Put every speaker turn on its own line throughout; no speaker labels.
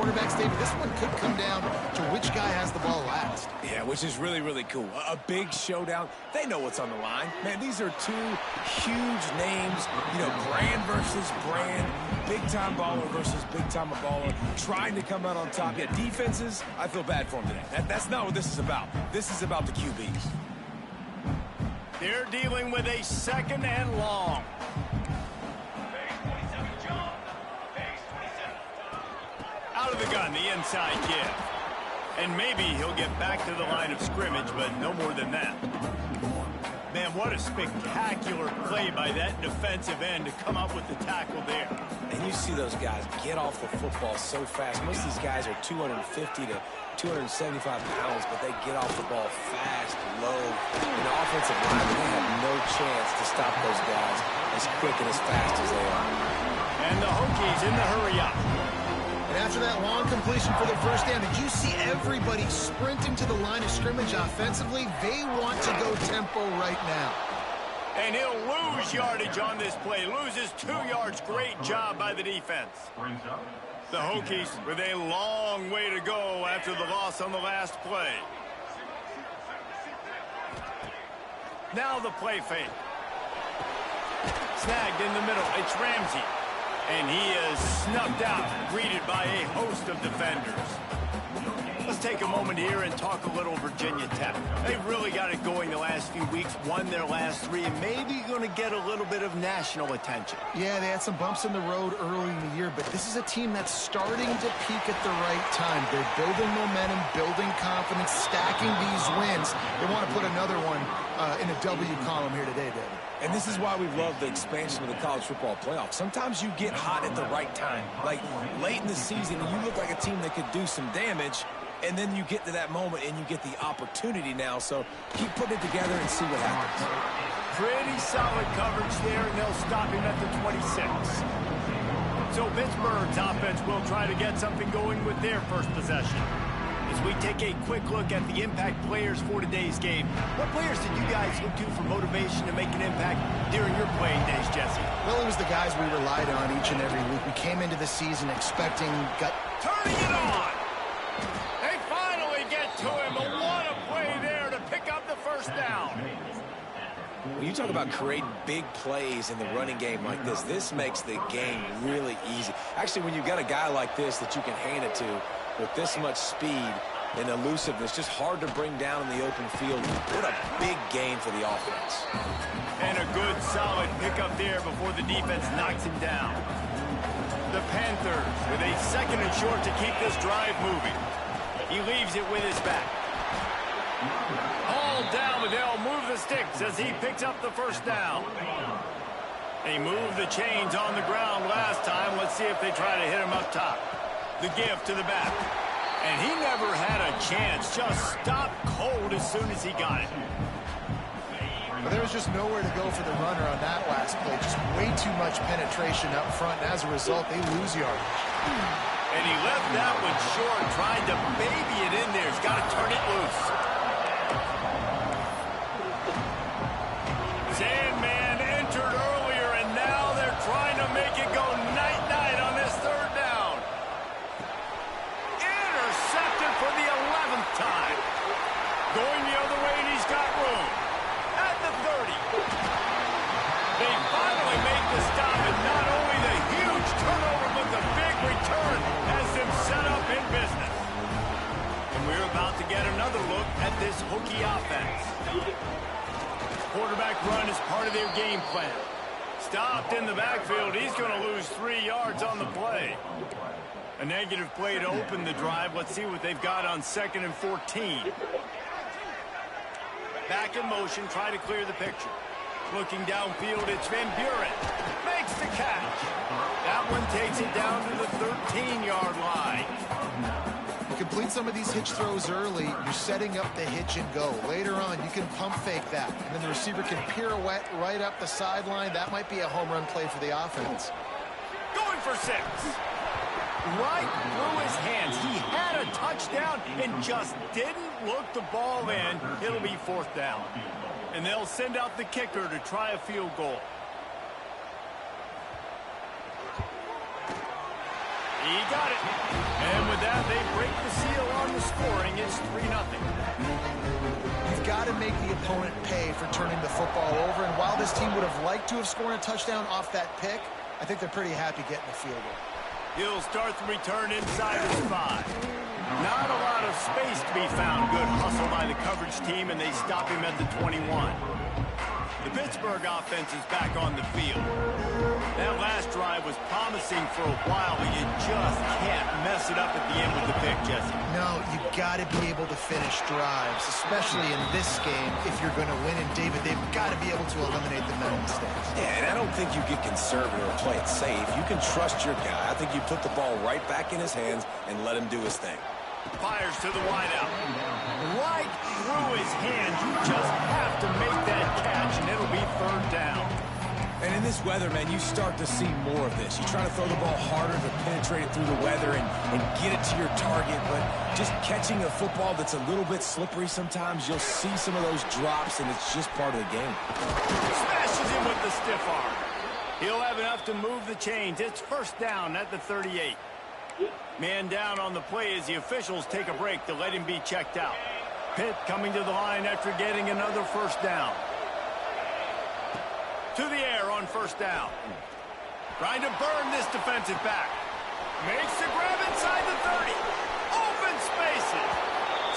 quarterbacks, David, this one could come down to which guy has the ball last.
Yeah, which is really, really cool. A big showdown. They know what's on the line. Man, these are two huge names, you know, brand versus brand, big-time baller versus big-time baller, trying to come out on top. Yeah, defenses, I feel bad for them today. That's not what this is about. This is about the QBs.
They're dealing with a 2nd and long. Out of the gun, the inside give. And maybe he'll get back to the line of scrimmage, but no more than that. Man, what a spectacular play by that defensive end to come up with the tackle there.
And you see those guys get off the football so fast. Most of these guys are 250 to 275 pounds, but they get off the ball fast, low. And the offensive line, they have no chance to stop those guys as quick and as fast as they are.
And the Hokies in the hurry up.
And after that long completion for the first down, did you see everybody sprinting to the line of scrimmage offensively? They want to go tempo right now.
And he'll lose yardage on this play. Loses 2 yards. Great job by the defense. The Hokies with a long way to go after the loss on the last play. Now the play fake. Snagged in the middle. It's Ramsey. And he is snuffed out, greeted by a host of defenders. Let's take a moment here and talk a little Virginia Tech. They've really got it going the last few weeks, won their last 3, and maybe going to get a little bit of national attention.
Yeah, they had some bumps in the road early in the year, but this is a team that's starting to peak at the right time. They're building momentum, building confidence, stacking these wins. They want to put another one in a W column here today, David.
And this is why we love the expansion of the college football playoff. Sometimes you get hot at the right time. Like late in the season, and you look like a team that could do some damage, and then you get to that moment and you get the opportunity now. So keep putting it together and see what happens.
Pretty solid coverage there, and they'll stop him at the 26. So Pittsburgh's offense will try to get something going with their first possession. As we take a quick look at the impact players for today's game, what players did you guys look to for motivation to make an impact during your playing days, Jesse?
Well, it was the guys we relied on each and every week. We came into the season expecting...
Turning it on! They finally get to him. What a play there to pick up the first down.
When you talk about creating big plays in the running game like this makes the game really easy. Actually, when you've got a guy like this that you can hand it to, with this much speed and elusiveness, just hard to bring down in the open field. What a big game for the offense.
And a good, solid pickup there before the defense knocks him down. The Panthers with a 2nd and short to keep this drive moving. He leaves it with his back. All down, but they'll move the sticks as he picks up the first down. They moved the chains on the ground last time. Let's see if they try to hit him up top. The give to the back. And he never had a chance. Just stopped cold as soon as he got it.
Well, there was just nowhere to go for the runner on that last play. Just way too much penetration up front. And as a result, they lose yardage.
And he left that one short, tried to baby it in there. He's got to turn it loose. Sandman entered earlier, and now they're trying to make it go night-night on this 3rd down. Intercepted for the 11th time. Going the other way, and he's got room. At the 30. They finally make the stop, and not only the huge turnover, but the big return has them set up in business. And we're about to get another look at this Hokie offense. Quarterback run is part of their game plan. Stopped in the backfield. He's going to lose 3 yards on the play. A negative play to open the drive. Let's see what they've got on 2nd and 14. Back in motion, try to clear the picture. Looking downfield, it's Van Buren. Makes the catch. That one takes it down to the 13-yard line.
You complete some of these hitch throws early, you're setting up the hitch and go. Later on, you can pump fake that, and then the receiver can pirouette right up the sideline. That might be a home run play for the offense.
Going for 6. Right through his hands. He had a touchdown and just didn't look the ball in. It'll be 4th down. And they'll send out the kicker to try a field goal. He got it. And with scoring. It's 3-0.
You've got to make the opponent pay for turning the football over, and while this team would have liked to have scored a touchdown off that pick, I think they're pretty happy getting the field goal.
He'll start the return inside his 5. Not a lot of space to be found. Good hustle by the coverage team, and they stop him at the 21. The Pittsburgh offense is back on the field. That last drive was promising for a while, but you just can't mess it up at the end with the pick, Jesse.
No, you've got to be able to finish drives, especially in this game if you're going to win. And, David, they've got to be able to eliminate the mental mistakes.
Yeah, and I don't think you get conservative or play it safe. You can trust your guy. I think you put the ball right back in his hands and let him do his thing.
Fires to the wideout. Right through his hands. You just have to make that catch, and it'll be 3rd down.
And in this weather, man, you start to see more of this. You try to throw the ball harder to penetrate it through the weather and get it to your target, but just catching a football that's a little bit slippery sometimes, you'll see some of those drops, and it's just part of the game.
Smashes him with the stiff arm. He'll have enough to move the chains. It's 1st down at the 38. Man down on the play as the officials take a break to let him be checked out. Pitt coming to the line after getting another 1st down. To the air on 1st down. Trying to burn this defensive back. Makes the grab inside the 30. Open spaces.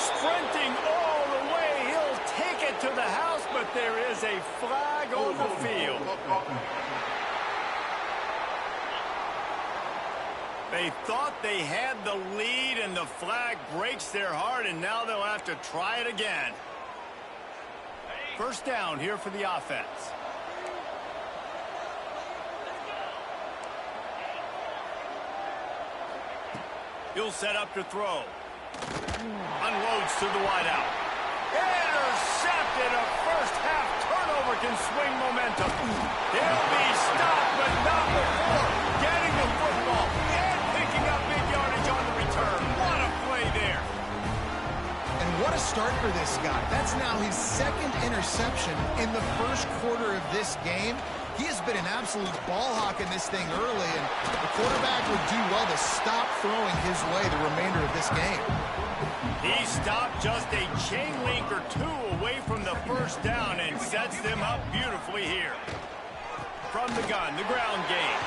Sprinting all the way. He'll take it to the house, but there is a flag on the field. They thought they had the lead, and the flag breaks their heart, and now they'll have to try it again. 1st down here for the offense. He'll set up to throw. Unloads to the wideout. Intercepted. A first-half turnover can swing momentum. He'll be stopped, but not before getting the football and picking up big yardage on the return. What a play there.
And what a start for this guy. That's now his 2nd interception in the 1st quarter of this game. He has been an absolute ball hawk in this thing early, and the quarterback would do well to stop throwing his way the remainder of this game.
He stopped just a chain link or 2 away from the 1st down and sets them up beautifully here. From the gun, the ground game.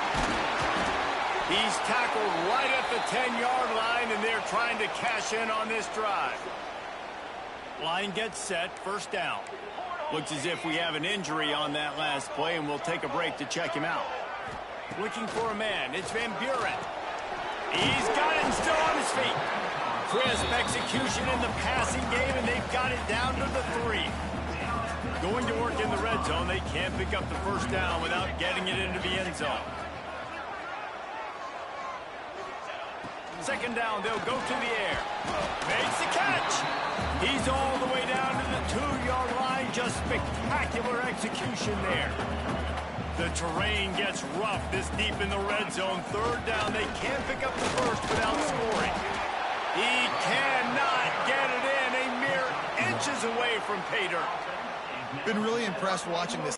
He's tackled right at the 10-yard line, and they're trying to cash in on this drive. Line gets set, 1st down. Looks as if we have an injury on that last play, and we'll take a break to check him out. Looking for a man. It's Van Buren. He's got it and still on his feet. Crisp execution in the passing game, and they've got it down to the 3. Going to work in the red zone. They can't pick up the 1st down without getting it into the end zone. 2nd down, they'll go to the air. Makes the catch. He's all the way down to the 2-yard line. Just spectacular execution there. The terrain gets rough this deep in the red zone. 3rd down, they can't pick up the 1st without scoring. He cannot get it in. A mere inches away from pay dirt.
Been really impressed watching this.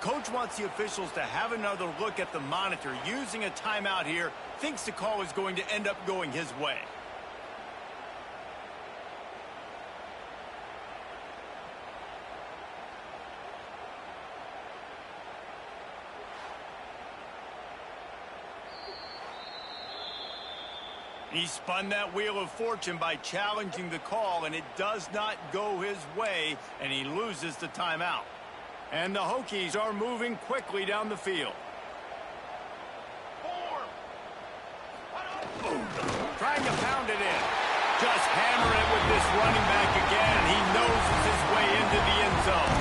Coach wants the officials to have another look at the monitor. Using a timeout here, thinks the call is going to end up going his way. He spun that wheel of fortune by challenging the call, and it does not go his way, and he loses the timeout. And the Hokies are moving quickly down the field. Trying to pound it in. Just hammer it with this running back again. He noses his way into the end zone.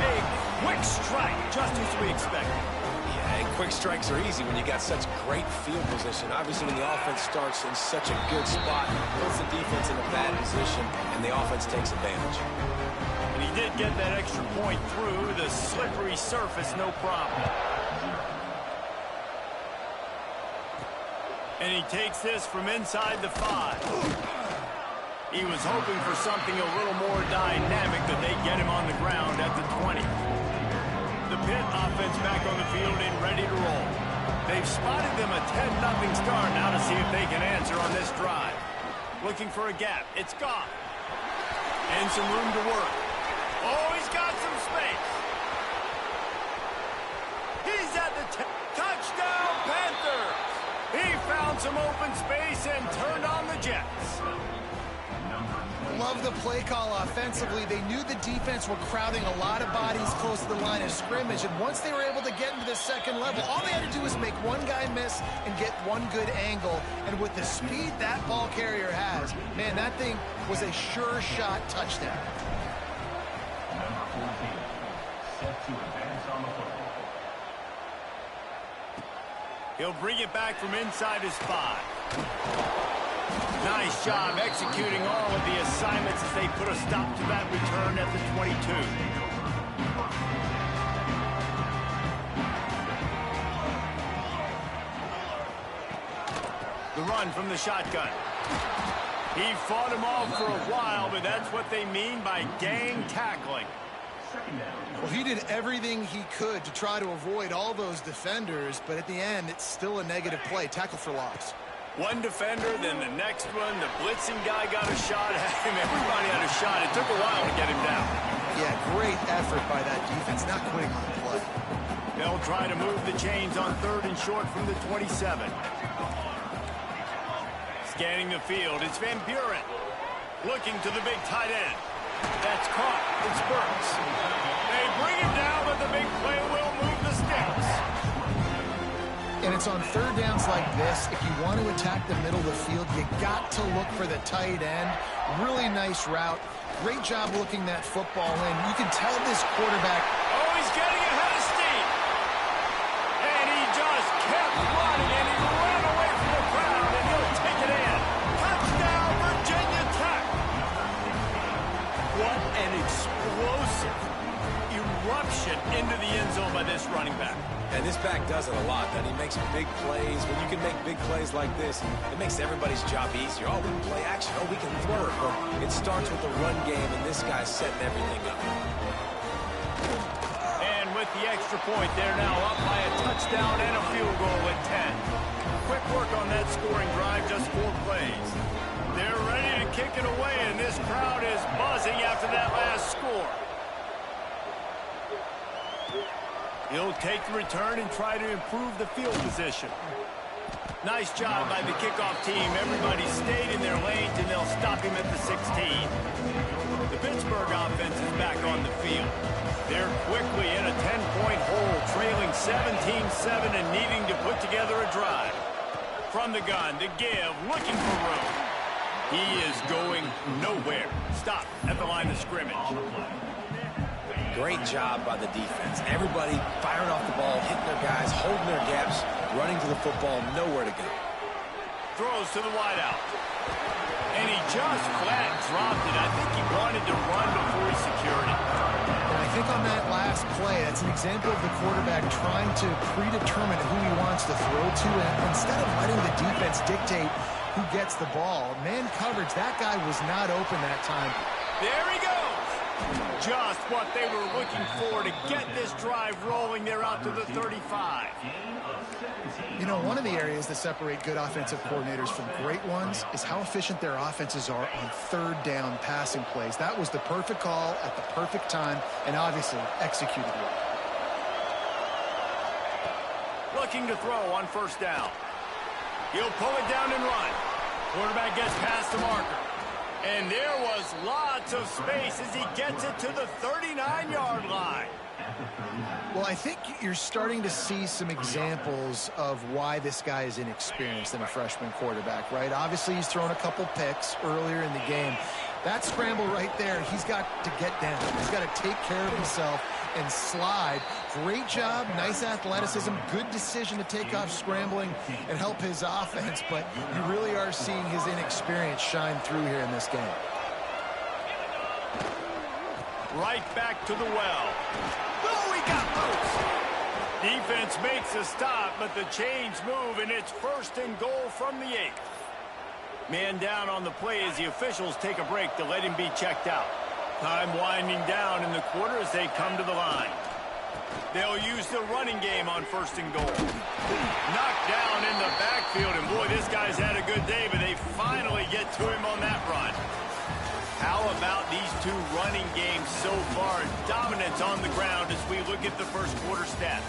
A quick strike, just as we expected.
Yeah, and quick strikes are easy when you got such great field position. Obviously, when the offense starts in such a good spot, puts the defense in a bad position, and the offense takes advantage.
And he did get that extra point through the slippery surface, no problem. And he takes this from inside the 5. He was hoping for something a little more dynamic, that they get him on the ground at the 20. The Pitt offense back on the field and ready to roll. They've spotted them a 10-0 start. Now to see if they can answer on this drive. Looking for a gap. It's gone. And some room to work. Oh, he's got some space. He's at the touchdown, Panthers. He found some open space and turned on the Jets.
Love the play call offensively. They knew the defense were crowding a lot of bodies close to the line of scrimmage, and once they were able to get into the second level, all they had to do was make one guy miss and get one good angle. And with the speed that ball carrier has, man, that thing was a sure shot touchdown.
Number 14, set to advance on the football.
He'll bring it back from inside his 5. Nice job executing all of the assignments as they put a stop to that return at the 22. The run from the shotgun. He fought him off for a while, but that's what they mean by gang tackling.
Well, he did everything he could to try to avoid all those defenders, but at the end, it's still a negative play. Tackle for loss.
One defender, then the next one. The blitzing guy got a shot at him. Everybody had a shot. It took a while to get him down.
Yeah, great effort by that defense, not quitting on the play.
They'll try to move the chains on 3rd and short from the 27. Scanning the field, it's Van Buren. Looking to the big tight end. That's caught. It's Burks. They bring him down, but the big play will move the sticks.
And it's on 3rd downs like this. If you want to attack the middle of the field, you got to look for the tight end. Really nice route. Great job looking that football in. You can tell this quarterback.
Oh, he's getting ahead of steam. And he just kept running, and he ran away from the crowd, and he'll take it in. Touchdown, Virginia Tech. What an explosive eruption into the end zone by this running back.
And this back does it a lot, that he makes big plays. When you can make big plays like this, it makes everybody's job easier. Oh, we can play action. Oh, we can throw it. But it starts with the run game, and this guy's setting everything up.
And with the extra point, they're now up by a touchdown and a field goal at 10. Quick work on that scoring drive, just 4 plays. They're ready to kick it away, and this crowd is buzzing after that last score. He'll take the return and try to improve the field position. Nice job by the kickoff team. Everybody stayed in their lanes, and they'll stop him at the 16. The Pittsburgh offense is back on the field. They're quickly in a 10-point hole, trailing 17-7 and needing to put together a drive. From the gun to give, looking for room. He is going nowhere. Stop at the line of scrimmage.
Great job by the defense. Everybody firing off the ball, hitting their guys, holding their gaps, running to the football, nowhere to go.
Throws to the wideout. And he just flat dropped it. I think he wanted to run before he secured it.
And I think on that last play, that's an example of the quarterback trying to predetermine who he wants to throw to. And instead of letting the defense dictate who gets the ball, man coverage, that guy was not open that time.
There he goes. Just what they were looking for to get this drive rolling. They're out to the 35.
You know, one of the areas that separate good offensive coordinators from great ones is how efficient their offenses are on 3rd down passing plays. That was the perfect call at the perfect time and obviously executed well.
Looking to throw on 1st down. He'll pull it down and run. Quarterback gets past the marker. And there was lots of space as he gets it to the 39-yard line.
Well, I think you're starting to see some examples of why this guy is inexperienced in a freshman quarterback, right? Obviously, he's thrown a couple picks earlier in the game. That scramble right there, he's got to get down. He's got to take care of himself and slide. Great job, nice athleticism, good decision to take off scrambling and help his offense, but you really are seeing his inexperience shine through here in this game.
Right back to the well. Oh, he got loose. Defense makes a stop, but the chains move, and it's 1st and goal from the 8. Man down on the play as the officials take a break to let him be checked out. Time winding down in the quarter as they come to the line. They'll use the running game on 1st and goal. Knocked down in the backfield, and boy, this guy's had a good day, but they finally get to him on that run. How about these two running games so far? Dominance on the ground as we look at the first quarter stats.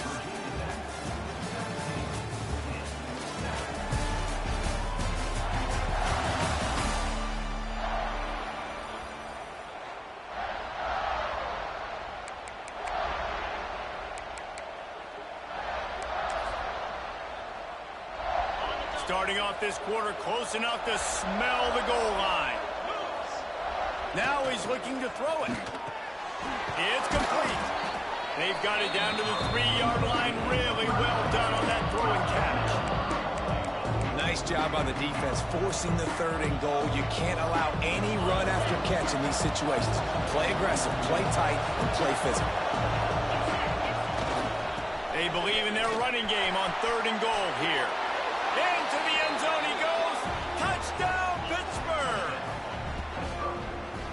Starting off this quarter close enough to smell the goal line. Now he's looking to throw it. It's complete. They've got it down to the 3-yard line. Really well done on that throw and catch.
Nice job on the defense, forcing the 3rd and goal. You can't allow any run after catch in these situations. Play aggressive, play tight, and play physical.
They believe in their running game on 3rd and goal here. Into the end zone he goes. Touchdown, Pittsburgh!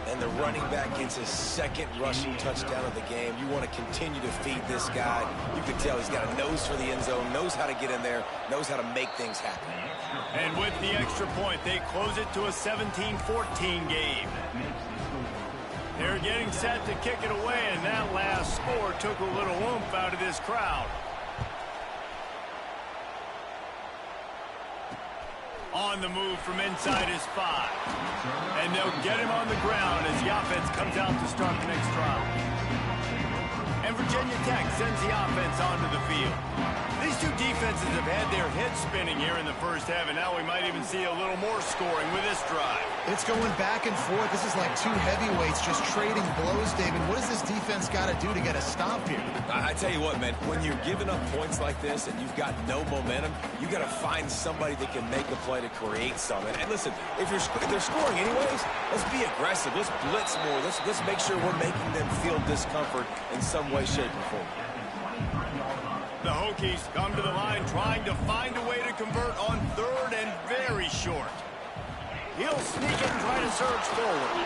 And the running back gets his 2nd rushing touchdown of the game. You want to continue to feed this guy. You can tell he's got a nose for the end zone, knows how to get in there, knows how to make things happen.
And with the extra point, they close it to a 17-14 game. They're getting set to kick it away, and that last score took a little oomph out of this crowd. On the move from inside his 5. And they'll get him on the ground as the offense comes out to start the next drive. And Virginia Tech sends the offense onto the field. These two defenses have had their heads spinning here in the first half, and now we might even see a little more scoring with this drive.
It's going back and forth. This is like two heavyweights just trading blows, David. What does this defense got to do to get a stop here?
I tell you what, man, when you're giving up points like this and you've got no momentum, you got to find somebody that can make a play to create something. And listen, if they're scoring anyways, let's be aggressive. Let's blitz more. Let's make sure we're making them feel discomfort in some way, shape, or form.
The Hokies come to the line trying to find a way to convert on 3rd and very short. He'll sneak and try to surge forward.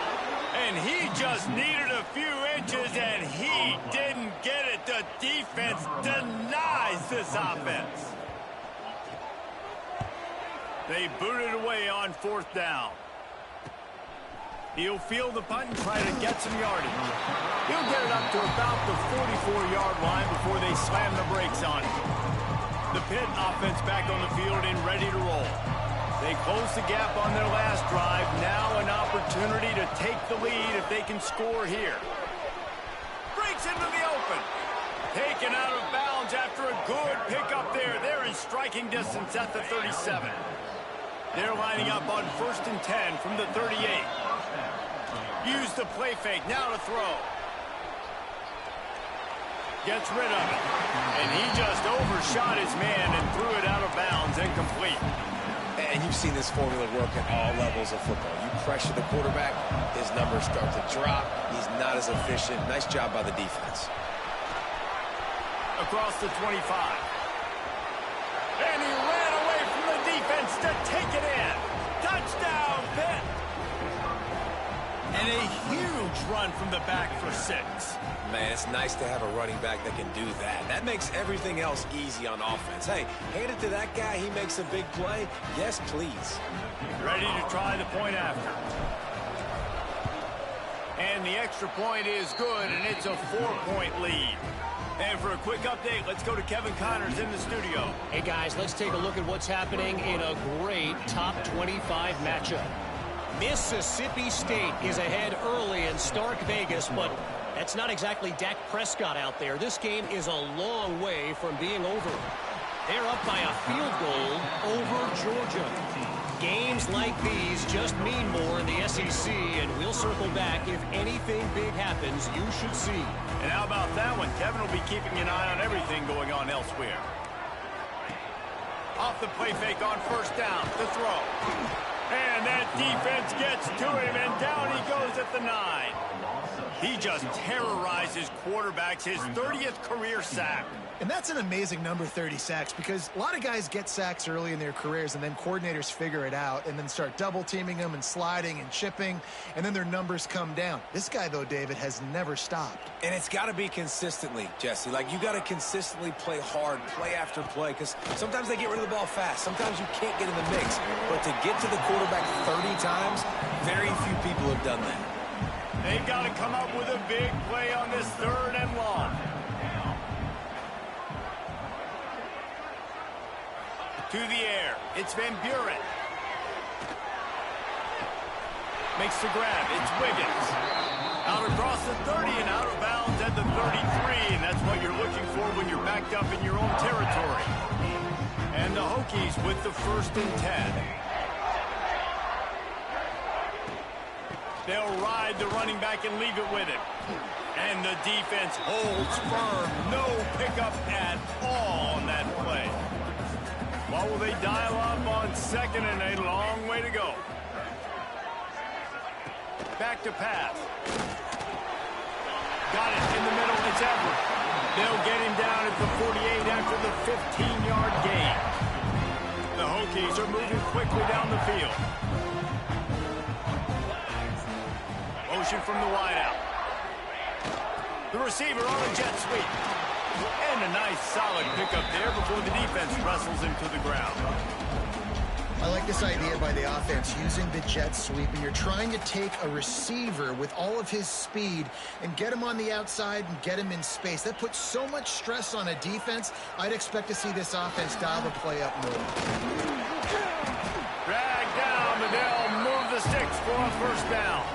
And he just needed a few inches, and he didn't get it. The defense denies this offense. They boot it away on 4th down. He'll field the punt and try to get some yardage. He'll get it up to about the 44-yard line before they slam the brakes on him. The Pitt offense back on the field and ready to roll. They close the gap on their last drive. Now an opportunity to take the lead if they can score here. Breaks into the open. Taken out of bounds after a good pickup there. They're in striking distance at the 37. They're lining up on 1st and 10 from the 38. Use the play fake, now to throw. Gets rid of it. And he just overshot his man and threw it out of bounds, incomplete.
And you've seen this formula work at all levels of football. You pressure the quarterback, his numbers start to drop. He's not as efficient. Nice job by the defense.
Across the 25. And he ran away from the defense to take it in. Touchdown, Pitt. And a huge run from the back for 6.
Man, it's nice to have a running back that can do that. That makes everything else easy on offense. Hey, hand it to that guy. He makes a big play. Yes, please.
Ready to try the point after. And the extra point is good, and it's a 4-point lead. And for a quick update, let's go to Kevin Connors in the studio.
Hey, guys, let's take a look at what's happening in a great top 25 matchup. Mississippi State is ahead early in Stark Vegas, but that's not exactly Dak Prescott out there. This game is a long way from being over. They're up by a field goal over Georgia. Games like these just mean more in the SEC, and we'll circle back. If anything big happens, you should see.
And how about that one? Kevin will be keeping an eye on everything going on elsewhere. Off the play fake on 1st down to throw. And that defense gets to him, and down he goes at the 9. He just terrorized his quarterbacks, his 30th career sack.
And that's an amazing number, 30 sacks, because a lot of guys get sacks early in their careers, and then coordinators figure it out and then start double-teaming them and sliding and chipping, and then their numbers come down. This guy, though, David, has never stopped.
And it's got to be consistently, Jesse. Like, you got to consistently play hard, play after play, because sometimes they get rid of the ball fast. Sometimes you can't get in the mix. But to get to the quarterback 30 times, very few people have done that.
They've got to come up with a big play on this 3rd and long. To the air. It's Van Buren. Makes the grab. It's Wiggins. Out across the 30 and out of bounds at the 33. And that's what you're looking for when you're backed up in your own territory. And the Hokies with the 1st and 10. They'll ride the running back and leave it with him. And the defense holds firm. No pickup at all on that play. What will they dial up on 2nd and a long way to go? Back to pass. Got it in the middle. It's Everett. They'll get him down at the 48 after the 15-yard gain. The Hokies are moving quickly down the field. Motion from the wideout. The receiver on a jet sweep. And a nice solid pickup there before the defense wrestles him to the ground.
I like this idea by the offense, using the jet sweep, and you're trying to take a receiver with all of his speed and get him on the outside and get him in space. That puts so much stress on a defense. I'd expect to see this offense dial the play up more.
Drag down, but they'll move the sticks for a 1st down.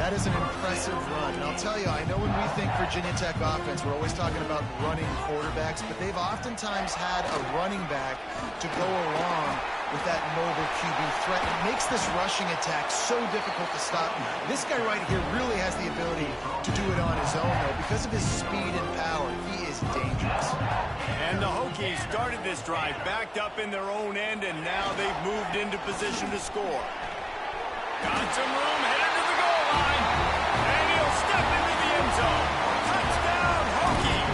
That is an impressive run. And I'll tell you, I know when we think Virginia Tech offense, we're always talking about running quarterbacks, but they've oftentimes had a running back to go along with that mobile QB threat. It makes this rushing attack so difficult to stop. This guy right here really has the ability to do it on his own, though. Because of his speed and power, he is dangerous.
And the Hokies started this drive backed up in their own end, and now they've moved into position to score. Got some room, headed to the goal line, and he'll step into the end zone. Touchdown, Hokies!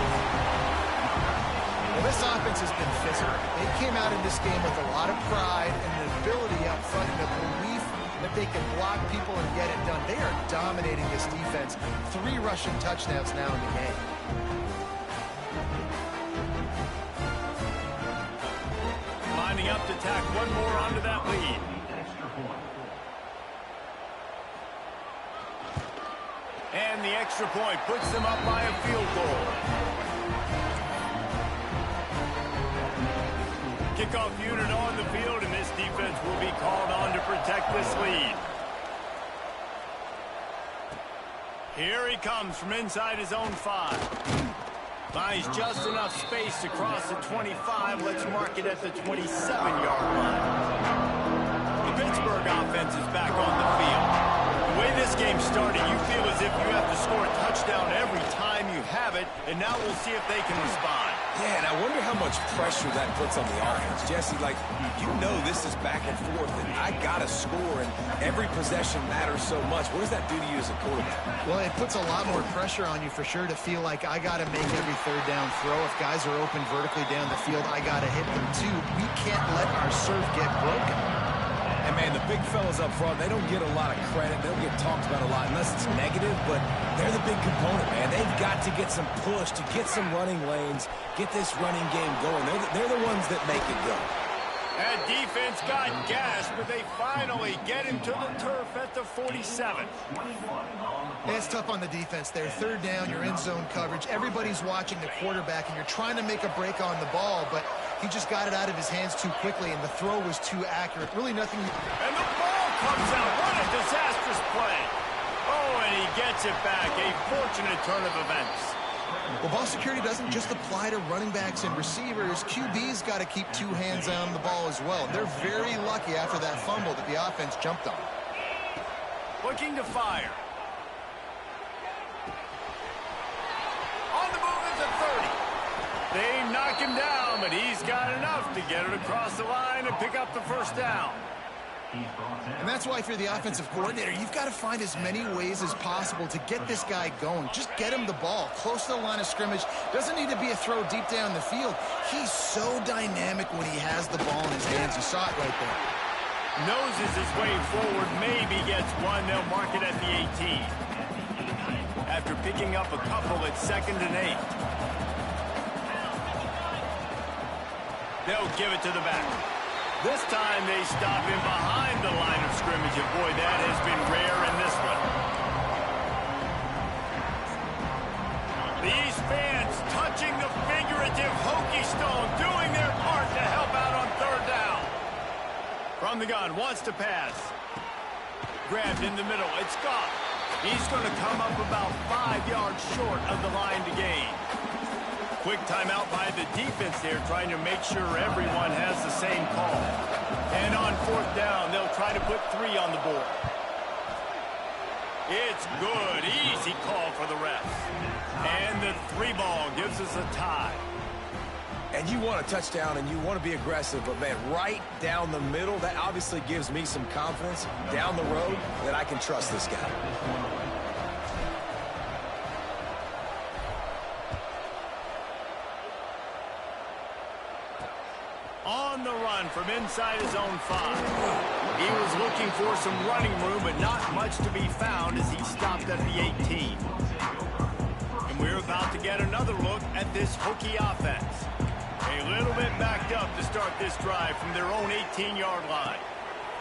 Well, this offense has been physical. They came out in this game with a lot of pride and an ability up front and a belief that they can block people and get it done. They are dominating this defense. 3 rushing touchdowns now in the game.
Lining up to tack one more onto that lead. And the extra point puts them up by a field goal. Kickoff unit on the field, and this defense will be called on to protect this lead. Here he comes from inside his own 5. Finds just enough space to cross the 25. Let's mark it at the 27-yard line. The Pittsburgh offense is back on the field. The way this game started, you feel as if you have to score a touchdown every time you have it, and now we'll see if they can respond.
Yeah, and I wonder how much pressure that puts on the offense. Jesse, like, you know this is back and forth, and I got to score, and every possession matters so much. What does that do to you as a quarterback?
Well, it puts a lot more pressure on you for sure to feel like I got to make every 3rd down throw. If guys are open vertically down the field, I got to hit them too. We can't let our serve get broken.
And, man, the big fellas up front, they don't get a lot of credit. They don't get talked about a lot unless it's negative, but they're the big component, man. They've got to get some push, to get some running lanes, get this running game going. They're the ones that make it go.
That defense got gassed, but they finally get him to the turf at the 47.
It's tough on the defense there. 3rd down, you're in zone coverage. Everybody's watching the quarterback, and you're trying to make a break on the ball, but he just got it out of his hands too quickly, and the throw was too accurate. Really nothing.
And the ball comes out. What a disastrous play. Oh, and he gets it back. A fortunate turn of events.
Well, ball security doesn't just apply to running backs and receivers. QB's got to keep 2 hands on the ball as well. They're very lucky after that fumble that the offense jumped on.
Looking to fire. On the move at the 30. They knock him down, but he's got enough to get it across the line and pick up the 1st down.
And that's why if you're the offensive coordinator, you've got to find as many ways as possible to get this guy going. Just get him the ball close to the line of scrimmage. Doesn't need to be a throw deep down the field. He's so dynamic when he has the ball in his hands. You saw it right there.
Noses his way forward, maybe gets one. They'll mark it at the 18. After picking up a couple at 2nd and 8. They'll give it to the back. This time they stop him behind the line of scrimmage, and boy, that has been rare in this one. These fans touching the figurative hokey stone, doing their part to help out on 3rd down. From the gun, wants to pass. Grabbed in the middle, it's Goff. He's going to come up about 5 yards short of the line to gain. Quick timeout by the defense there, trying to make sure everyone has the same call. And on 4th down, they'll try to put 3 on the board. It's good. Easy call for the refs. And the 3 ball gives us a tie.
And you want a touchdown and you want to be aggressive, but man, right down the middle, that obviously gives me some confidence down the road that I can trust this guy.
On the run from inside his own 5. He was looking for some running room, but not much to be found as he stopped at the 18. And we're about to get another look at this hokey offense. A little bit backed up to start this drive from their own 18-yard line.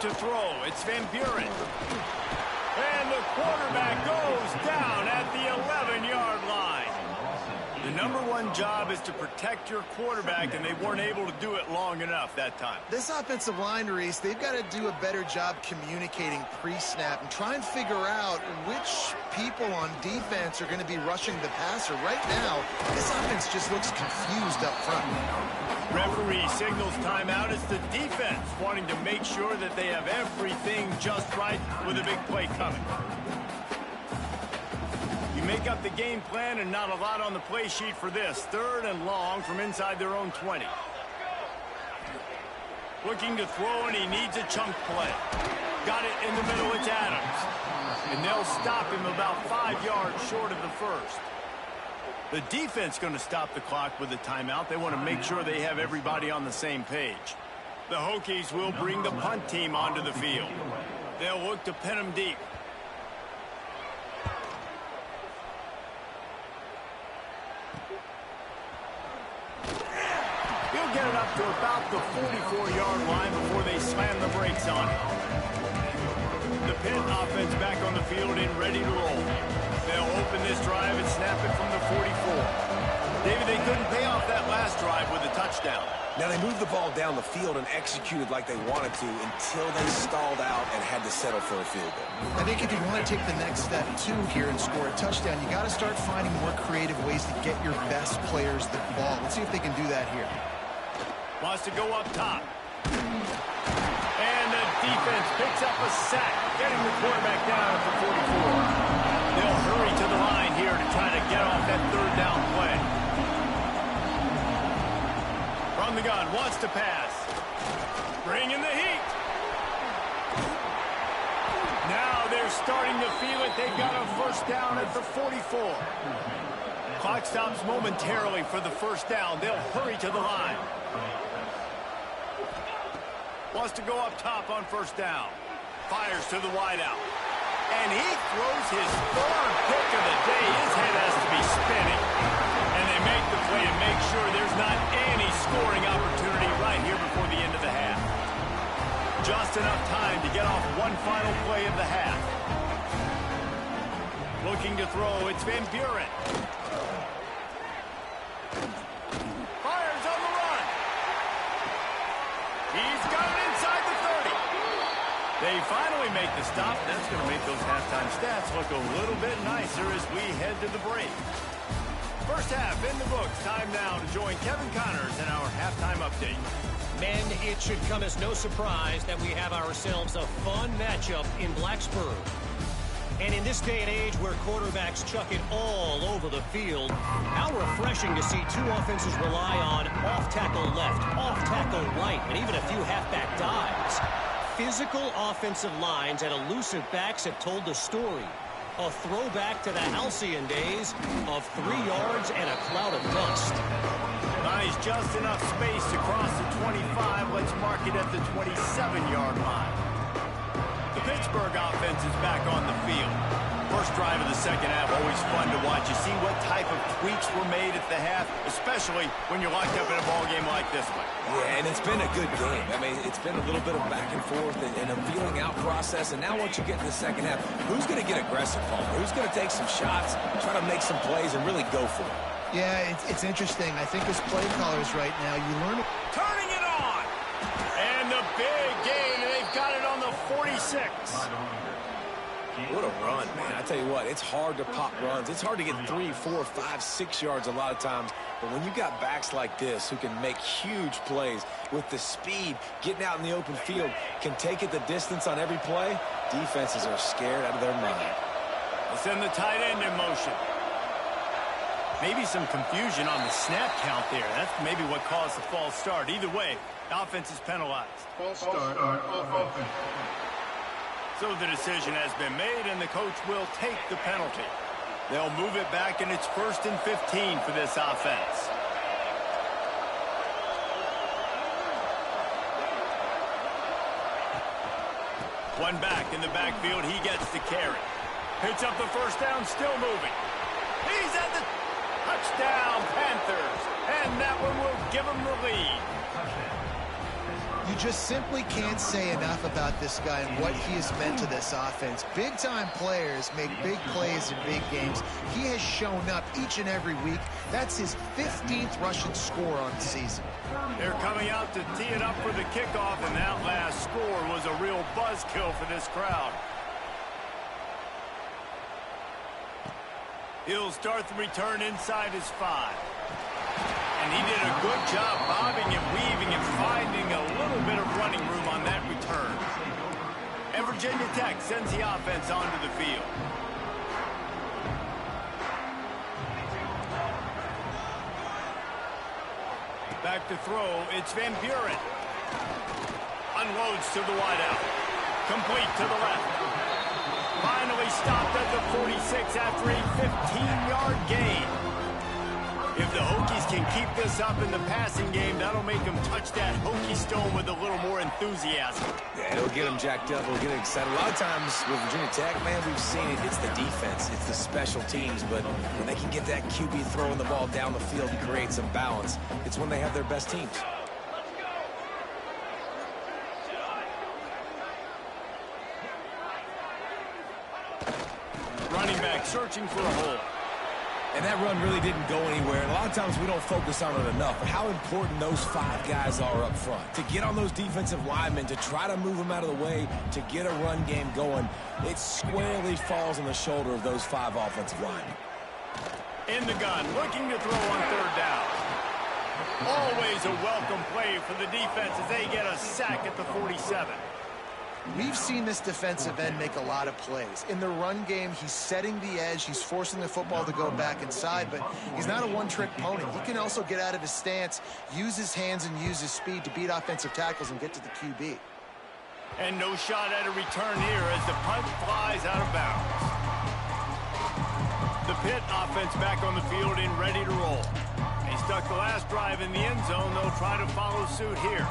To throw, it's Van Buren. And the quarterback goes down at the 11-yard line. The number one job is to protect your quarterback, and they weren't able to do it long enough that time.
This offensive line, Reese, they've got to do a better job communicating pre-snap and try and figure out which people on defense are going to be rushing the passer. Right now, this offense just looks confused up front.
Referee signals timeout. It's the defense wanting to make sure that they have everything just right with a big play coming. You make up the game plan and not a lot on the play sheet for this. 3rd and long from inside their own 20. Looking to throw, and he needs a chunk play. Got it in the middle, it's Adams. And they'll stop him about 5 yards short of the 1st. The defense going to stop the clock with a timeout. They want to make sure they have everybody on the same page. The Hokies will bring the punt team onto the field. They'll look to pin them deep. He'll get it up to about the 44-yard line before they slam the brakes on it. The Pitt offense back on the field and ready to roll. They'll open this drive and snap it from the 44. David, they couldn't pay off that last drive with a touchdown.
Now, they moved the ball down the field and executed like they wanted to until they stalled out and had to settle for a field goal.
I think if you want to take the next step, too, here and score a touchdown, you got to start finding more creative ways to get your best players the ball. Let's see if they can do that here.
Wants to go up top. And the defense picks up a sack, getting the quarterback down at the 44. They'll hurry to the line here to try to get off that 3rd down play. From the gun, wants to pass. Bring in the heat. Now they're starting to feel it. They've got a 1st down at the 44. Clock stops momentarily for the 1st down. They'll hurry to the line. Wants to go up top on 1st down. Fires to the wideout. And he throws his 3rd pick of the day. His head has to be spinning. And they make the play to make sure there's not any scoring opportunity right here before the end of the half. Just enough time to get off one final play of the half. Looking to throw, it's Van Buren. Fires on the run. He's got it inside the 30. They finally make the stop. That's going to make those halftime stats look a little bit nicer as we head to the break. 1st half in the books. Time now to join Kevin Connors in our halftime update.
Men, it should come as no surprise that we have ourselves a fun matchup in Blacksburg. And in this day and age where quarterbacks chuck it all over the field, how refreshing to see 2 offenses rely on off-tackle left, off-tackle right, and even a few halfback dives. physical offensive lines and elusive backs have told the story. A throwback to the halcyon days of 3 yards and a cloud of dust.
Nice, just enough space to cross the 25. Let's mark it at the 27-yard line. The Pittsburgh offense is back on the field. First drive of the second half, always fun to watch. You see what type of tweaks were made at the half, especially when you're locked up in a ball game like this one.
Yeah, and it's been a good game. I mean, it's been a little bit of back and forth and a feeling out process. And now once you get in the second half, who's going to get aggressive, Palmer? Who's going to take some shots, try to make some plays, and really go for it?
Yeah, it's interesting. I think as play callers right now, you learn.
Turning it on! And the big gain, and they've got it on the 46.
What a run, man. I tell you what, it's hard to pop runs. It's hard to get 3, 4, 5, 6 yards a lot of times. But when you got backs like this who can make huge plays with the speed, getting out in the open field, can take it the distance on every play, defenses are scared out of their mind.
They'll send the tight end in motion. Maybe some confusion on the snap count there. That's maybe what caused the false start. Either way, the offense is penalized.
False start offense.
So the decision has been made, and the coach will take the penalty. They'll move it back, and it's 1st and 15 for this offense. One back in the backfield. He gets the carry. Picks up the first down, still moving. He's at the touchdown, Panthers. And that one will give him the lead.
You just simply can't say enough about this guy and what he has meant to this offense. Big-time players make big plays in big games. He has shown up each and every week. That's his 15th rushing score on the season.
They're coming out to tee it up for the kickoff, and that last score was a real buzzkill for this crowd. He'll start the return inside his 5. And he did a good job bobbing and weaving and finding a little bit of running room on that return. And Virginia Tech sends the offense onto the field. Back to throw, it's Van Buren. Unloads to the wideout. Complete to the left. Finally stopped at the 46 after a 15-yard gain. If the Hokies can keep this up in the passing game, that'll make them touch that Hokie stone with a little more enthusiasm.
Yeah, it'll get them jacked up. It'll get them excited. A lot of times with Virginia Tech, man, we've seen it. It's the defense. It's the special teams. But when they can get that QB throwing the ball down the field and create some balance, it's when they have their best teams.
Running back searching for a hole.
And that run really didn't go anywhere. And a lot of times we don't focus on it enough. But how important those 5 guys are up front. To get on those defensive linemen, to try to move them out of the way, to get a run game going, it squarely falls on the shoulder of those 5 offensive linemen.
In the gun, looking to throw on 3rd down. Always a welcome play for the defense as they get a sack at the 47.
We've seen this defensive end make a lot of plays. In the run game, he's setting the edge. He's forcing the football to go back inside, but he's not a one-trick pony. He can also get out of his stance, use his hands, and use his speed to beat offensive tackles and get to the QB.
And no shot at a return here as the punt flies out of bounds. The Pitt offense back on the field and ready to roll. They stuck the last drive in the end zone. They'll try to follow suit here.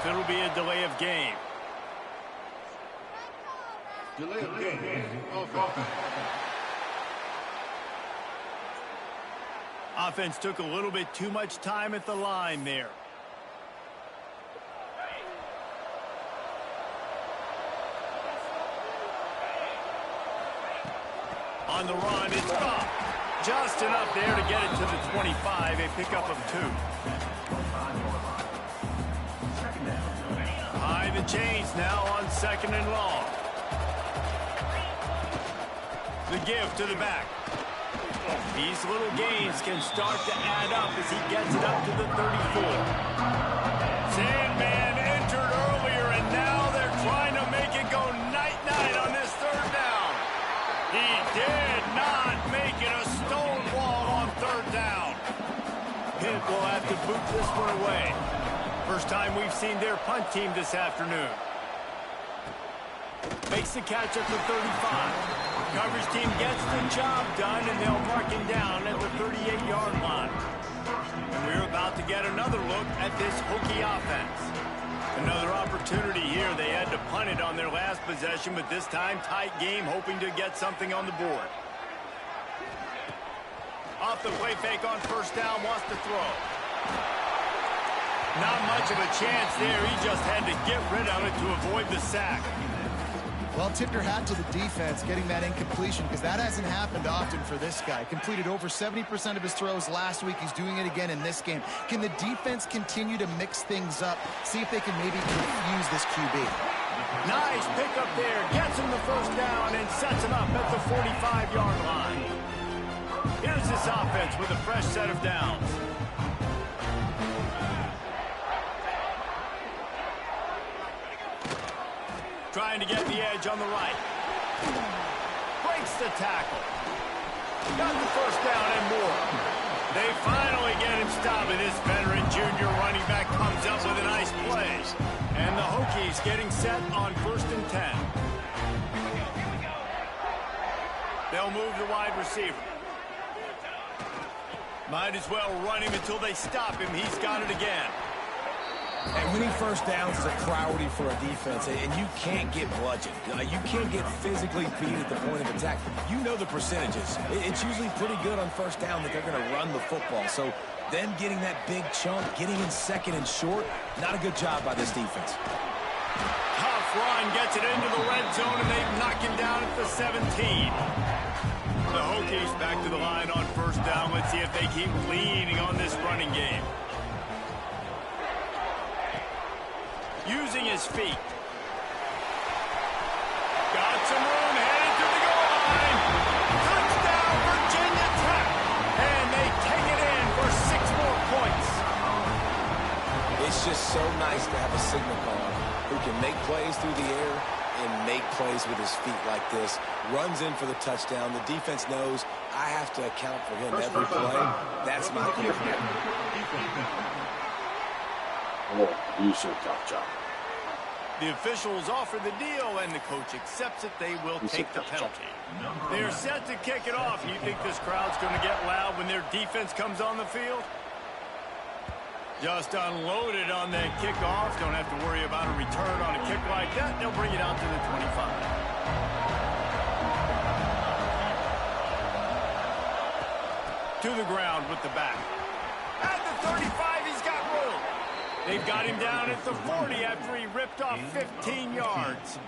It'll be a delay of game.
Delay of game.
Offense took a little bit too much time at the line there. On the run, it's up. Just enough there to get it to the 25, a pickup of 2. High the chains now on 2nd and long. The give to the back. These little gains can start to add up as he gets it up to the 34. Sandman entered earlier, and first time we've seen their punt team this afternoon. Makes the catch at the 35. Coverage team gets the job done, and they'll mark him down at the 38-yard line. And we're about to get another look at this Hokie offense. Another opportunity here. They had to punt it on their last possession, but this time tight game, hoping to get something on the board. Off the play fake on first down, wants to throw. Not much of a chance there. He just had to get rid of it to avoid the sack.
Well, tip your hat to the defense getting that incompletion, because that hasn't happened often for this guy. Completed over 70% of his throws last week. He's doing it again in this game. Can the defense continue to mix things up? See if they can maybe confuse this QB.
Nice pickup there. Gets him the first down and sets him up at the 45-yard line. Here's this offense with a fresh set of downs. Trying to get the edge on the right. Breaks the tackle. Got the first down and more. They finally get him stopped, and this veteran junior running back comes up with a nice play. And the Hokies getting set on 1st and 10. They'll move the wide receiver. Might as well run him until they stop him. He's got it again.
And winning first downs is a priority for a defense, and you can't get bludgeoned. You can't get physically beat at the point of attack. You know the percentages. It's usually pretty good on first down that they're going to run the football. So them getting that big chunk, getting in second and short, not a good job by this defense.
Tough run, gets it into the red zone, and they knock him down at the 17. The Hokies back to the line on first down. Let's see if they keep leaning on this running game. Using his feet. Got some room, headed to the goal line. Touchdown, Virginia Tech. And they take it in for 6 more points.
It's just so nice to have a signal caller who can make plays through the air and make plays with his feet like this. Runs in for the touchdown. The defense knows I have to account for him every play. That's my commitment.
Oh, you should tough job.
The officials offer the deal, and the coach accepts it. They will take the penalty. They're set to kick it off. You think this crowd's going to get loud when their defense comes on the field? Just unloaded on that kickoff. Don't have to worry about a return on a kick like that. They'll bring it out to the 25. To the ground with the back. At the 35, he's got room. They've got him down at the 40 after he ripped off 15 yards.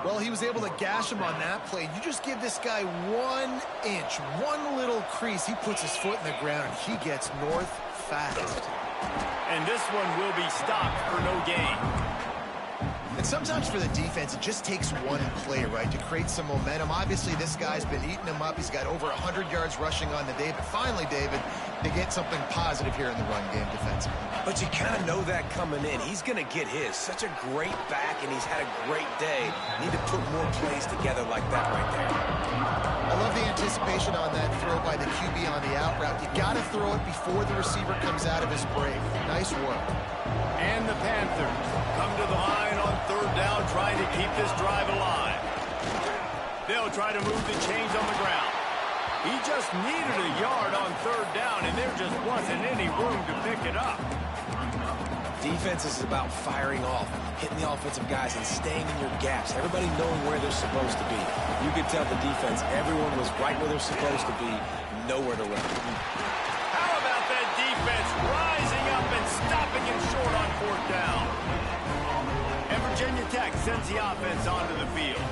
Well, he was able to gash him on that play. You just give this guy 1 inch, one little crease. He puts his foot in the ground, and he gets north fast.
And this one will be stopped for no gain.
And sometimes for the defense, it just takes one play, right, to create some momentum. Obviously, this guy's been eating him up. He's got over 100 yards rushing on the day. But finally, David, they get something positive here in the run game defensively.
But you kind of know that coming in. He's going to get his. Such a great back, and he's had a great day. Need to put more plays together like that right there.
I love the anticipation on that throw by the QB on the out route. You got to throw it before the receiver comes out of his break. Nice work.
And the Panthers come to the line on third down, trying to keep this drive alive. They'll try to move the chains on the ground. He just needed a yard on third down, and there just wasn't any room to pick it up.
Defense is about firing off, hitting the offensive guys, and staying in your gaps. Everybody knowing where they're supposed to be. You could tell the defense, everyone was right where they're supposed to be, nowhere to run.
How about that defense rising up and stopping him short on fourth down? And Virginia Tech sends the offense onto the field.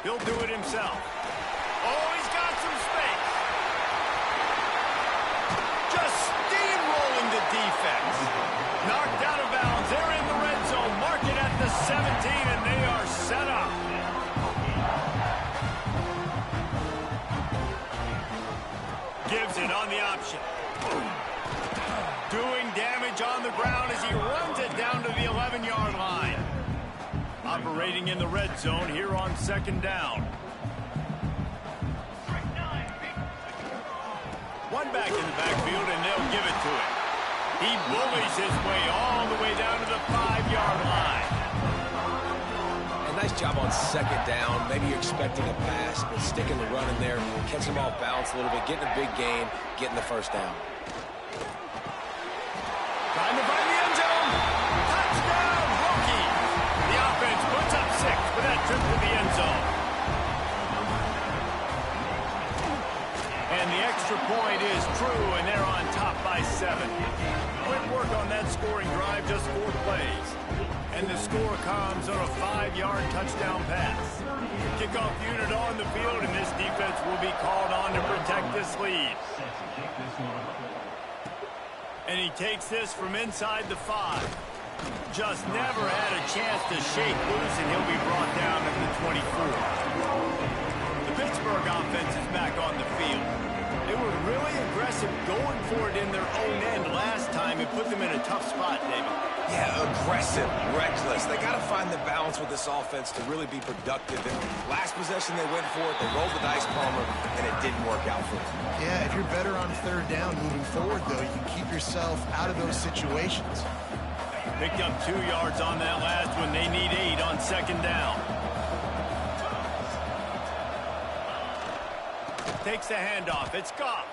He'll do it himself. Oh, he's got some space. Just steamrolling the defense. Knocked out of bounds. They're in the red zone. Mark it at the 17, and they are set up. Gives it on the option. Doing damage on the ground as he runs it down to the 11-yard line. Operating in the red zone here on second down. One back in the backfield, and they'll give it to him. He bullies his way all the way down to the 5-yard line.
And nice job on second down. Maybe you're expecting a pass, but sticking the run in there, catching them off balance a little bit, getting a big gain, getting the first down.
Trying to find the end zone. Touchdown, Hokies. The offense puts up 6 with that trip to the end zone. And the extra point is true, and they're on top by 7. Quick work on that scoring drive, just 4 plays. And the score comes on a 5-yard touchdown pass. Kickoff unit on the field, and this defense will be called on to protect this lead. And he takes this from inside the 5. Just never had a chance to shake loose, and he'll be brought down at the 24. The Pittsburgh offense is back on the field. They were really aggressive going for it in their own end last time and put them in a tough spot, David.
Yeah, aggressive, reckless. They got to find the balance with this offense to really be productive. And last possession, they went for it. They rolled the dice, Palmer, and it didn't work out for them.
Yeah, if you're better on third down moving forward, though, you can keep yourself out of those situations.
Picked up 2 yards on that last one. They need 8 on second down. Takes the handoff. It's Goff.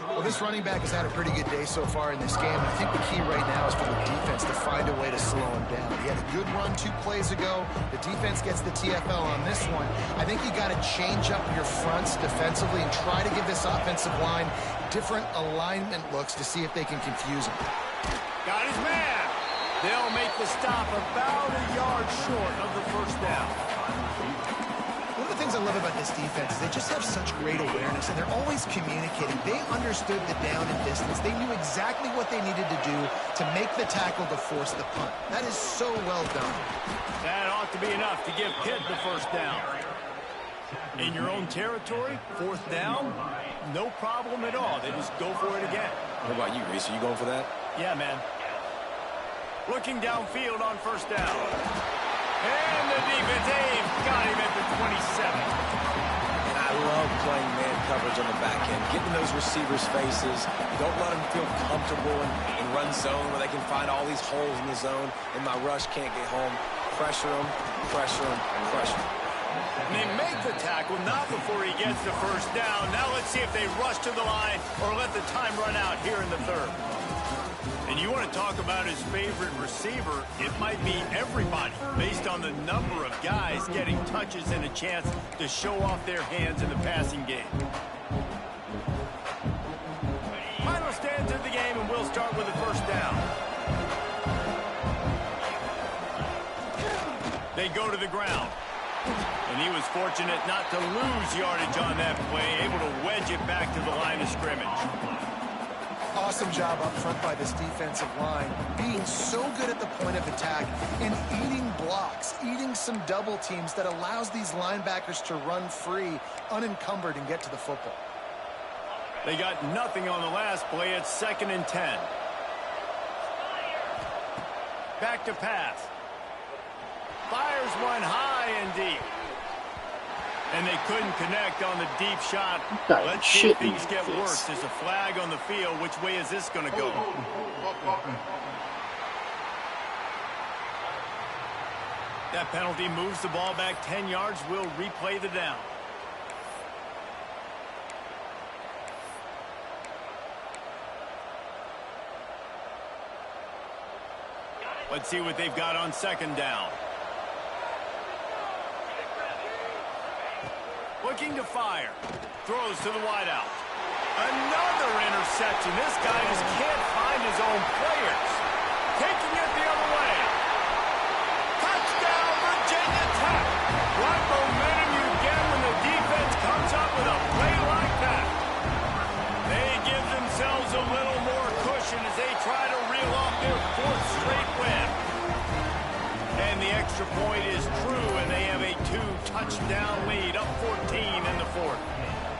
Well, this running back has had a pretty good day so far in this game. I think the key right now is for the defense to find a way to slow him down. He had a good run 2 plays ago. The defense gets the TFL on this one. I think you got to change up your fronts defensively and try to give this offensive line different alignment looks to see if they can confuse him.
Got his man. They'll make the stop about a yard short of the first down.
One of the things I love about this defense is they just have such great awareness, and they're always communicating. They understood the down and distance. They knew exactly what they needed to do to make the tackle to force the punt. That is so well done.
That ought to be enough to give Pitt the first down. In your own territory, 4th down, no problem at all. They just go for it again.
What about you, Reese? Are you going for that?
Yeah, man. Looking downfield on first down. And the defense got him at the 27.
And I love playing man coverage on the back end, getting those receivers' faces. Don't let them feel comfortable in run zone where they can find all these holes in the zone, and my rush can't get home. Pressure them, pressure them, pressure them.
And they make the tackle, not before he gets the first down. Now let's see if they rush to the line or let the time run out here in the 3rd. And you want to talk about his favorite receiver, it might be everybody based on the number of guys getting touches and a chance to show off their hands in the passing game. Final stands of the game, and we'll start with the first down. They go to the ground. And he was fortunate not to lose yardage on that play, able to wedge it back to the line of scrimmage.
Awesome job up front by this defensive line, being so good at the point of attack and eating blocks, eating some double teams that allows these linebackers to run free, unencumbered, and get to the football.
They got nothing on the last play. It's 2nd and 10. Back to pass. Fires one high and deep. And they couldn't connect on the deep shot. Let's see if things get worse. There's a flag on the field. Which way is this going to go? That penalty moves the ball back 10 yards. We'll replay the down. Let's see what they've got on second down. Looking to fire. Throws to the wideout. Another interception. This guy just can't find his own players. Taking it the other way. Touchdown, Virginia Tech. What momentum you get when the defense comes up with a play like that. They give themselves a little more cushion as they try to reel off their 4th straight win. And the extra point is true, and they have a 2-touchdown lead, up 14 in the 4th.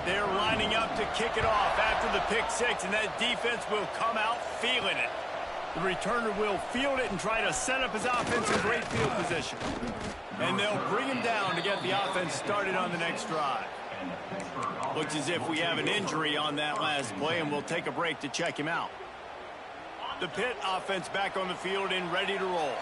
They're lining up to kick it off after the pick 6, and that defense will come out feeling it. The returner will field it and try to set up his offense in great field position. And they'll bring him down to get the offense started on the next drive. Looks as if we have an injury on that last play, and we'll take a break to check him out. The Pitt offense back on the field and ready to roll.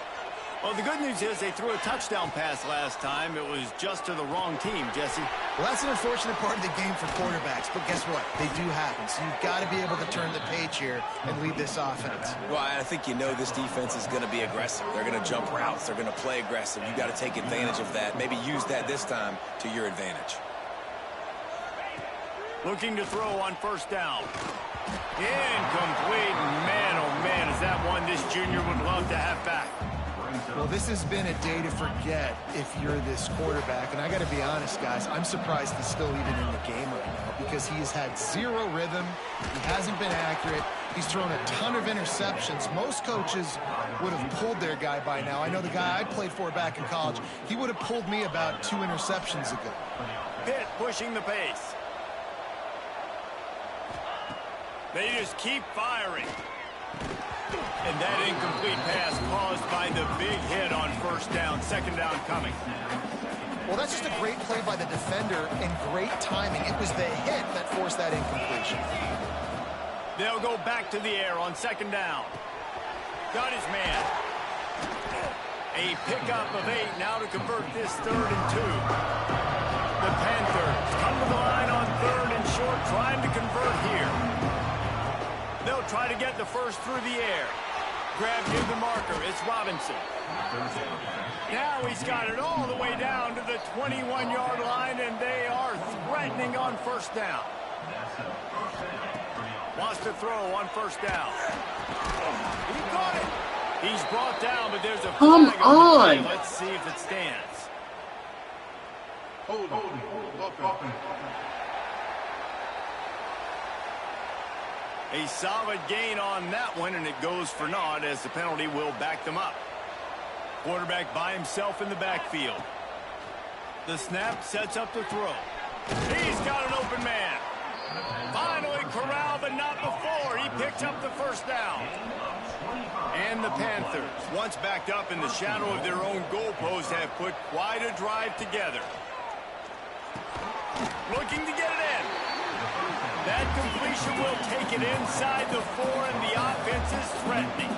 Well, the good news is they threw a touchdown pass last time. It was just to the wrong team, Jesse.
Well, that's an unfortunate part of the game for quarterbacks, but guess what? They do happen. So you've got to be able to turn the page here and lead this offense.
Well, I think this defense is going to be aggressive. They're going to jump routes. They're going to play aggressive. You got to take advantage of that. Maybe use that this time to your advantage.
Looking to throw on first down. Incomplete. Man, oh man, is that one this junior would love to have back.
Well, this has been a day to forget if you're this quarterback. And I got to be honest, guys, I'm surprised he's still even in the game right now because he has had zero rhythm. He hasn't been accurate. He's thrown a ton of interceptions. Most coaches would have pulled their guy by now. I know the guy I played for back in college, he would have pulled me about 2 interceptions ago.
Pitt pushing the pace. They just keep firing. And that incomplete pass caused by the big hit on first down. Second down coming.
Well, that's just a great play by the defender and great timing. It was the hit that forced that incompletion.
They'll go back to the air on second down. Got his man. A pickup of 8 now to convert this 3rd and 2. The Panthers come to the line on 3rd and short, trying to convert here. They'll try to get the first through the air. Grab near the marker. It's Robinson. Now he's got it all the way down to the 21-yard line, and they are threatening on first down. Wants to throw on first down. He got it. He's brought down, but there's a flag on the play. Let's see if it stands.
Hold on.
A solid gain on that one, and it goes for naught as the penalty will back them up. Quarterback by himself in the backfield. The snap sets up the throw. He's got an open man. Finally corralled, but not before. He picked up the first down. And the Panthers, once backed up in the shadow of their own goalpost, have put quite a drive together. Looking to get it in. That completion will take it inside the 4, and the offense is threatening.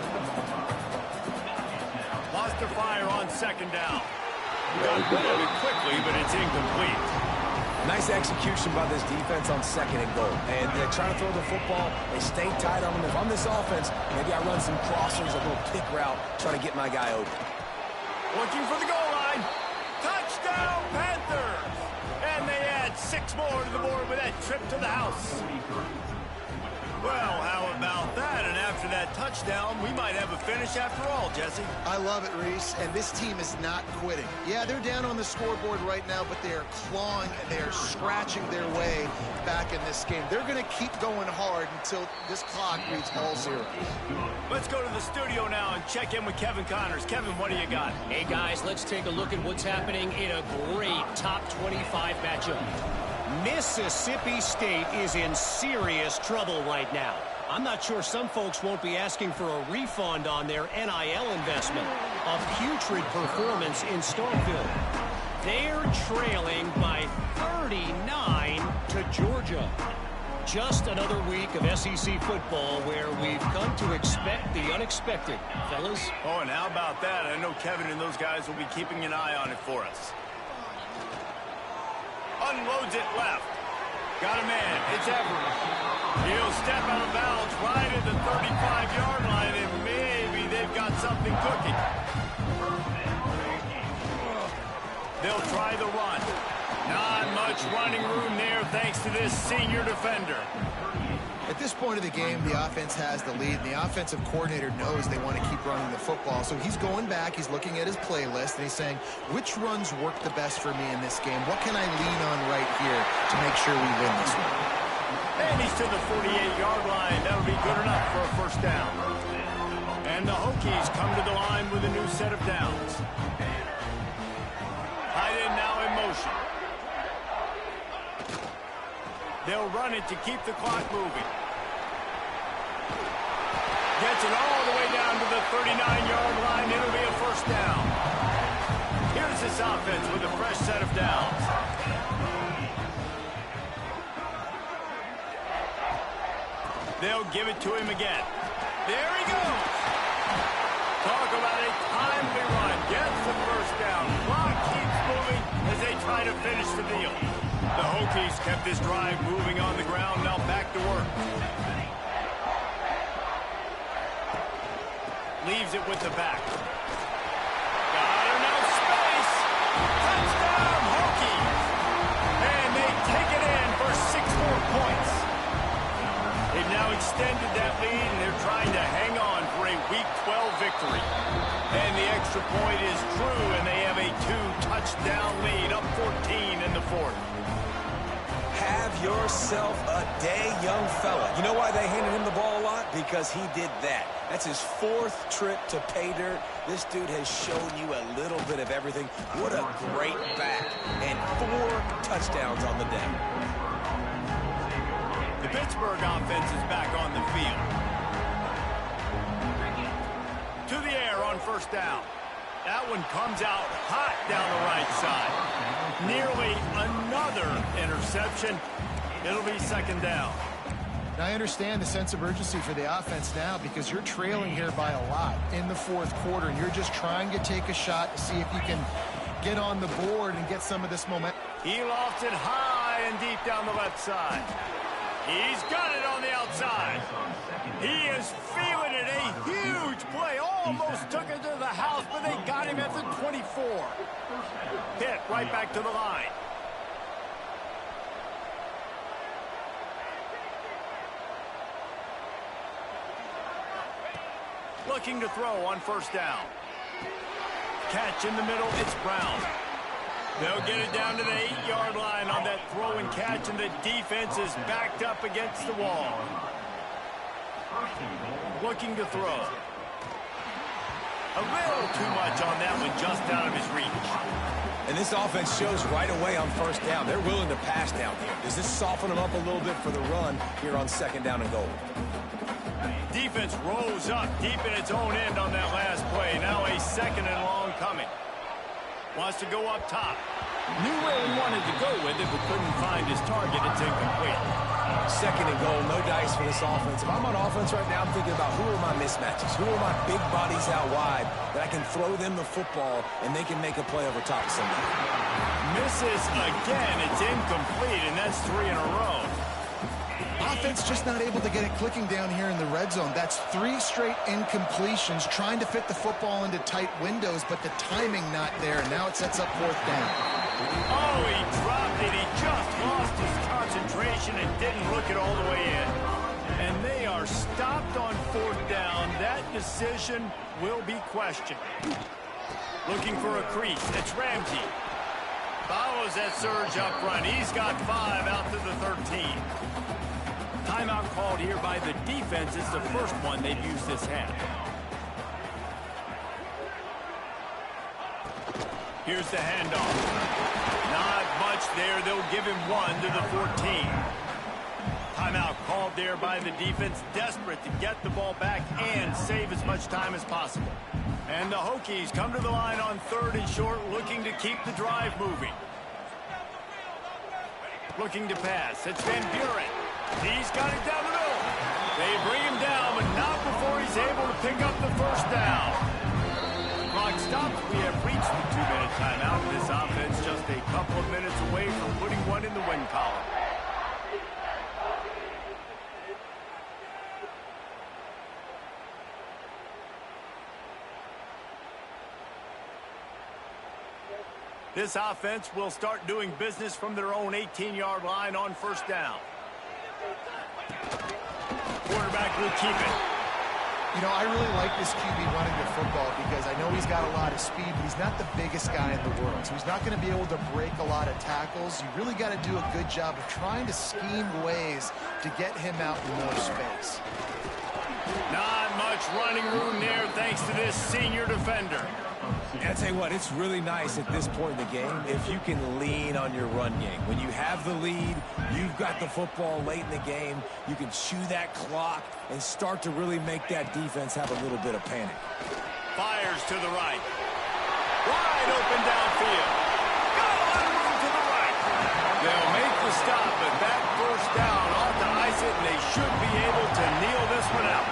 Lost to fire on second down. Got rid of it quickly, but it's incomplete.
Nice execution by this defense on 2nd and goal. And they're trying to throw the football. They stay tight on them. If I'm this offense, maybe I run some crossers, a little pick route, try to get my guy open.
Looking for the goal line. Touchdown, Panthers! And they add 6 more to the board with that trip to the house. Well, how about that? And after that touchdown, we might have a finish after all, Jesse.
I love it, Reese, and this team is not quitting. Yeah, they're down on the scoreboard right now, but they are clawing and they are scratching their way back in this game. They're going to keep going hard until this clock reads all zeros.
Let's go to the studio now and check in with Kevin Connors. Kevin, what do you got?
Hey, guys, let's take a look at what's happening in a great top 25 matchup. Mississippi State is in serious trouble right now. I'm not sure some folks won't be asking for a refund on their NIL investment. A putrid performance in Starkville. They're trailing by 39 to Georgia. Just another week of SEC football where we've come to expect the unexpected. Fellas?
Oh, and how about that? I know Kevin and those guys will be keeping an eye on it for us. Unloads it left. Got a man. It's Everett. He'll step out of bounds right at the 35-yard line, and maybe they've got something cooking. They'll try the run. Not much running room there thanks to this senior defender.
At this point of the game, the offense has the lead, and the offensive coordinator knows they want to keep running the football. So he's going back, he's looking at his playlist, and he's saying, which runs work the best for me in this game? What can I lean on right here to make sure we win this one?
And he's to the 48-yard line. That'll be good enough for a first down. And the Hokies come to the line with a new set of downs. Tight end now in motion. They'll run it to keep the clock moving. Gets it all the way down to the 39-yard line. It'll be a first down. Here's this offense with a fresh set of downs. They'll give it to him again. There he goes. Talk about a timely run. Gets the first down. Clock keeps moving as they try to finish the deal. The Hokies kept this drive moving on the ground. Now back to work. Leaves it with the back. Got enough space. Touchdown, Hokies. And they take it in for 6 more points. They've now extended that lead, and they're trying to hang on for a Week 12 victory. And the extra point is true, and they have a 2-touchdown lead, up 14 in the fourth.
Have yourself a day, young fella. You know why they handed him the ball a lot? Because he did that. That's his 4th trip to pay dirt. This dude has shown you a little bit of everything. What a great back. And 4 touchdowns on the day.
The Pittsburgh offense is back on the field. To the air on first down. That one comes out hot down the right side. Nearly another interception. It'll be second down.
Now, I understand the sense of urgency for the offense now because you're trailing here by a lot in the fourth quarter, and you're just trying to take a shot to see if you can get on the board and get some of this momentum.
He lofts it high and deep down the left side. He's got it on the outside. He is feeling it. A huge play. Almost took it to the house, but they got him at the 24. Hit right back to the line. Looking to throw on first down. Catch in the middle. It's Brown. They'll get it down to the 8-yard line on that throw and catch, and the defense is backed up against the wall. Looking to throw. A little too much on that one, just out of his reach.
And this offense shows right away on first down. They're willing to pass down here. Does this soften them up a little bit for the run here on second down and goal?
Defense rose up deep in its own end on that last play. Now a second and long coming. Wants to go up top. Knew where he wanted to go with it, but couldn't find his target. It's incomplete.
Second and goal, no dice for this offense. If I'm on offense right now, I'm thinking about who are my mismatches? Who are my big bodies out wide that I can throw them the football and they can make a play over top of somebody?
Misses again. It's incomplete, and that's 3 in a row.
Offense just not able to get it clicking down here in the red zone. That's 3 straight incompletions, trying to fit the football into tight windows, but the timing not there. Now it sets up fourth down.
Oh, he dropped it. He just lost his concentration and didn't look it all the way in. And they are stopped on fourth down. That decision will be questioned. Looking for a crease. It's Ramsey. Follows that surge up front. He's got 5 out to the 13. Timeout called here by the defense. It's the first one they've used this half. Here's the handoff. Not much there. They'll give him 1 to the 14. Timeout called there by the defense, desperate to get the ball back and save as much time as possible. And the Hokies come to the line on 3rd and short, looking to keep the drive moving. Looking to pass. It's Van Buren. He's got it down the middle. They bring him down, but not before he's able to pick up the first down. Clock stops. We have reached the 2-minute timeout. This offense just a couple of minutes away from putting one in the win column. This offense will start doing business from their own 18-yard line on first down. Quarterback will keep it.
You know, I really like this QB running the football because I know he's got a lot of speed, but he's not the biggest guy in the world. So he's not going to be able to break a lot of tackles. You really got to do a good job of trying to scheme ways to get him out in more space.
Not much running room there thanks to this senior defender.
And I tell you what, it's really nice at this point in the game if you can lean on your run game. When you have the lead, you've got the football late in the game, you can chew that clock and start to really make that defense have a little bit of panic.
Fires to the right. Wide open downfield. Got a lot of room to the right. They'll make the stop, but that first down ought to ice it, and they should be able to one out.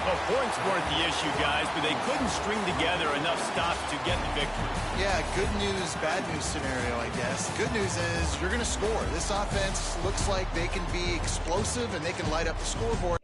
The points weren't the issue, guys, but they couldn't string together enough stops to get the victory.
Yeah, good news, bad news scenario, I guess. Good news is you're going to score. This offense looks like they can be explosive and they can light up the scoreboard.